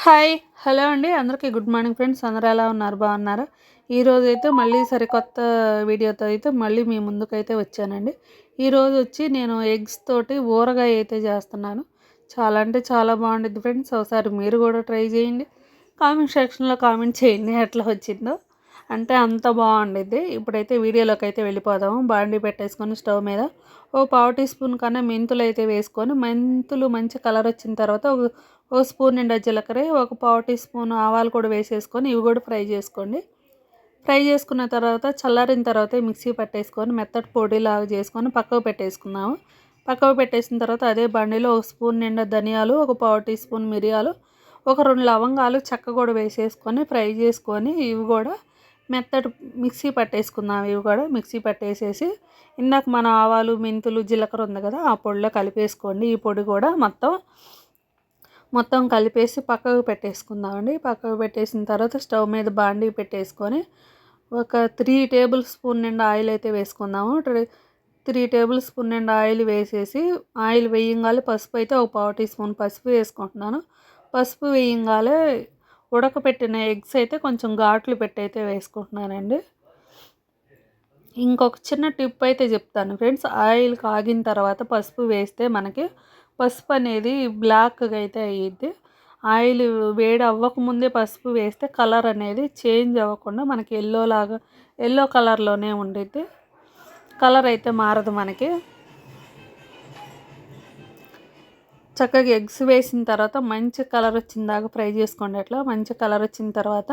Hi! Hello అండి. అందరికీ good morning friends. అందరూ ఎలా ఉన్నారు? బాగున్నారా? ఈరోజైతే మళ్ళీ సరికొత్త వీడియోతో అయితే మళ్ళీ మీ ముందుకైతే వచ్చానండి. ఈరోజు వచ్చి నేను ఎగ్స్ తోటి ఊరగాయ అయితే చేస్తున్నాను. చాలా అంటే చాలా బాగుండిద్ది ఫ్రెండ్స్. ఒకసారి మీరు కూడా ట్రై చేయండి. కామెంట్ సెక్షన్‌లో కామెంట్ చేయండి ఎట్లా వచ్చిందో. అంటే అంత బాగుండిద్ది. ఇప్పుడైతే వీడియోలోకి అయితే వెళ్ళిపోదాము. బాండీ పెట్టేసుకొని స్టవ్ మీద పావు టీ స్పూన్ కన్నా మెంతులైతే వేసుకొని, మెంతులు మంచి కలర్ వచ్చిన తర్వాత ఓ స్పూన్ నిండా జీలకర్ర, ఒక పావు టీ స్పూన్ ఆవాలు కూడా వేసేసుకొని ఇవి కూడా ఫ్రై చేసుకోండి. ఫ్రై చేసుకున్న తర్వాత చల్లారిన తర్వాత మిక్సీ పట్టేసుకొని మెత్తటి పొడిలాగా చేసుకొని పక్కకు పెట్టేసుకుందాము. పక్కకు పెట్టేసిన తర్వాత అదే బండిలో ఒక స్పూన్ నిండా ధనియాలు, ఒక పావు టీ స్పూన్ మిరియాలు, ఒక 2 లవంగాలు, చెక్క కూడా వేసేసుకొని ఫ్రై చేసుకొని ఇవి కూడా మెత్తటి మిక్సీ పట్టేసుకుందాం. ఇవి కూడా మిక్సీ పట్టేసేసి ఇందాక మన ఆవాలు, మెంతులు, జీలకర్ర ఉంది కదా, ఆ పొడిలో కలిపేసుకోండి. ఈ పొడి కూడా మొత్తం కలిపేసి పక్కకు పెట్టేసుకుందామండి. పక్కకు పెట్టేసిన తర్వాత స్టవ్ మీద బాండీ పెట్టేసుకొని ఒక 3 టేబుల్ స్పూన్ నిండా ఆయిల్ అయితే వేసుకుందాము. 3 టేబుల్ స్పూన్ నిండా ఆయిల్ వేసేసి ఆయిల్ వేయంగానే పసుపు అయితే ఒక పావు టీ స్పూన్ పసుపు వేసుకుంటున్నాను. పసుపు వేయంగానే ఉడకపెట్టిన ఎగ్స్ అయితే కొంచెం ఘాట్లు పెట్టి అయితే వేసుకుంటున్నానండి. ఇంకొక చిన్న టిప్ అయితే చెప్తాను ఫ్రెండ్స్. ఆయిల్ కాగిన తర్వాత పసుపు వేస్తే మనకి పసుపు అనేది బ్లాక్గా అయితే అయ్యిద్ది. ఆయిల్ వేడి అవ్వకముందే పసుపు వేస్తే కలర్ అనేది చేంజ్ అవ్వకుండా మనకి ఎల్లో కలర్లోనే ఉండిద్ది. కలర్ అయితే మారదు మనకి. చక్కగా ఎగ్స్ వేసిన తర్వాత మంచి కలర్ వచ్చిన దాకా ఫ్రై చేసుకోండి. అట్లా మంచి కలర్ వచ్చిన తర్వాత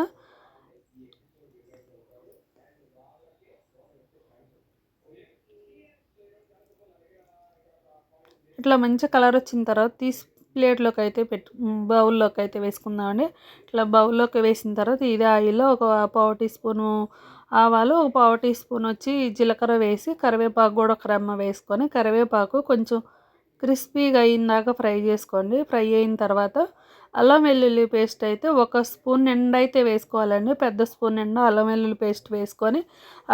ఇట్లా మంచి కలర్ వచ్చిన తర్వాత తీసి ప్లేట్లోకి అయితే బౌల్లోకి అయితే వేసుకుందామండి. ఇట్లా బౌల్లోకి వేసిన తర్వాత ఇదే ఆయిల్లో ఒక పావు టీ స్పూను ఆవాలు, ఒక పావు టీ స్పూన్ వచ్చి జీలకర్ర వేసి కరివేపాకు కూడా ఒక రెమ్మ వేసుకొని కరివేపాకు కొంచెం క్రిస్పీగా అయ్యిందాక ఫ్రై చేసుకోండి. ఫ్రై అయిన తర్వాత అల్లం వెల్లుల్లి పేస్ట్ అయితే ఒక స్పూన్ నిండా అయితే వేసుకోవాలండి. పెద్ద స్పూన్ నిండా అల్లం వెల్లుల్లి పేస్ట్ వేసుకొని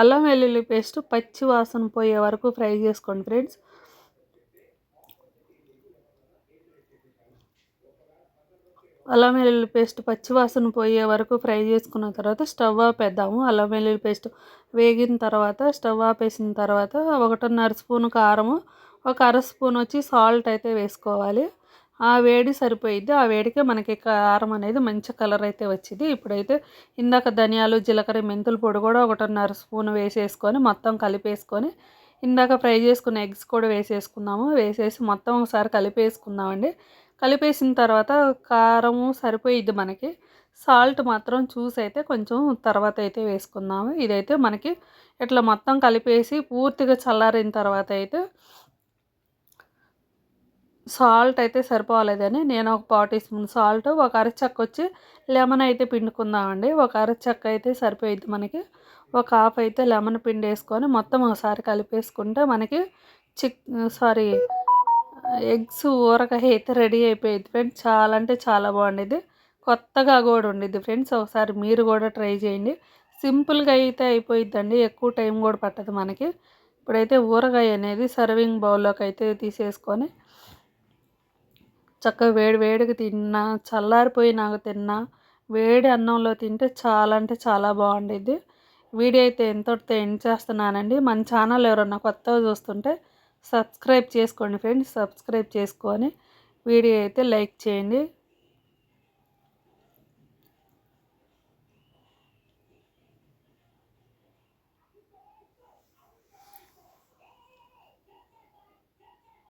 అల్లం వెల్లుల్లి పేస్ట్ పచ్చి వాసన పోయే వరకు ఫ్రై చేసుకోండి ఫ్రెండ్స్. అల్లం వెల్లుల్లి పేస్ట్ పచ్చివాసన పోయే వరకు ఫ్రై చేసుకున్న తర్వాత స్టవ్ ఆపేద్దాము. అల్లం వెల్లుల్లి పేస్ట్ వేగిన తర్వాత స్టవ్ ఆపేసిన తర్వాత 1.5 స్పూన్ కారము, ఒక అర స్పూన్ వచ్చి సాల్ట్ అయితే వేసుకోవాలి. ఆ వేడి సరిపోయిద్ది. ఆ వేడికే మనకి కారం అనేది మంచి కలర్ అయితే వచ్చింది. ఇప్పుడైతే ఇందాక ధనియాలు, జీలకర్ర, మెంతుల పొడి కూడా 1.5 స్పూన్ వేసేసుకొని మొత్తం కలిపేసుకొని ఇందాక ఫ్రై చేసుకున్న ఎగ్స్ కూడా వేసేసుకుందాము. వేసేసి మొత్తం ఒకసారి కలిపేసుకుందామండి. కలిపేసిన తర్వాత కారము సరిపోయిద్ది మనకి. సాల్ట్ మాత్రం చూసి అయితే కొంచెం తర్వాత అయితే వేసుకుందాము. ఇదైతే మనకి ఇట్లా మొత్తం కలిపేసి పూర్తిగా చల్లారిన తర్వాత అయితే సాల్ట్ అయితే సరిపోలేదని నేను ఒక పావు టీ స్పూన్ సాల్ట్, ఒక అరచెక్క వచ్చి లెమన్ అయితే పిండుకుందామండి. ఒక అరచెక్క అయితే సరిపోయిద్ది మనకి. ఒక హాఫ్ అయితే లెమన్ పిండి వేసుకొని మొత్తం ఒకసారి కలిపేసుకుంటే మనకి సారీ ఎగ్స్ ఊరగాయ అయితే రెడీ అయిపోయింది ఫ్రెండ్స్. చాలా అంటే చాలా బాగుండిద్ది. కొత్తగా కూడా ఉండిద్ది ఫ్రెండ్స్. ఒకసారి మీరు కూడా ట్రై చేయండి. సింపుల్గా అయితే అయిపోయిద్దండి. ఎక్కువ టైం కూడా పట్టదు మనకి. ఇప్పుడైతే ఊరగాయ అనేది సర్వింగ్ బౌల్లోకి అయితే తీసేసుకొని చక్కగా వేడి వేడిగా తిన్నా, చల్లారిపోయినాక తిన్నా, వేడి అన్నంలో తింటే చాలా అంటే చాలా బాగుండిద్ది. వీడియో అయితే ఎంతటితో ఎండ్ చేస్తున్నానండి. మన ఛానల్ ఎవరన్నా కొత్తగా చూస్తుంటే సబ్స్క్రైబ్ చేసుకోండి ఫ్రెండ్స్. సబ్స్క్రైబ్ చేసుకొని వీడియో అయితే లైక్ చేయండి.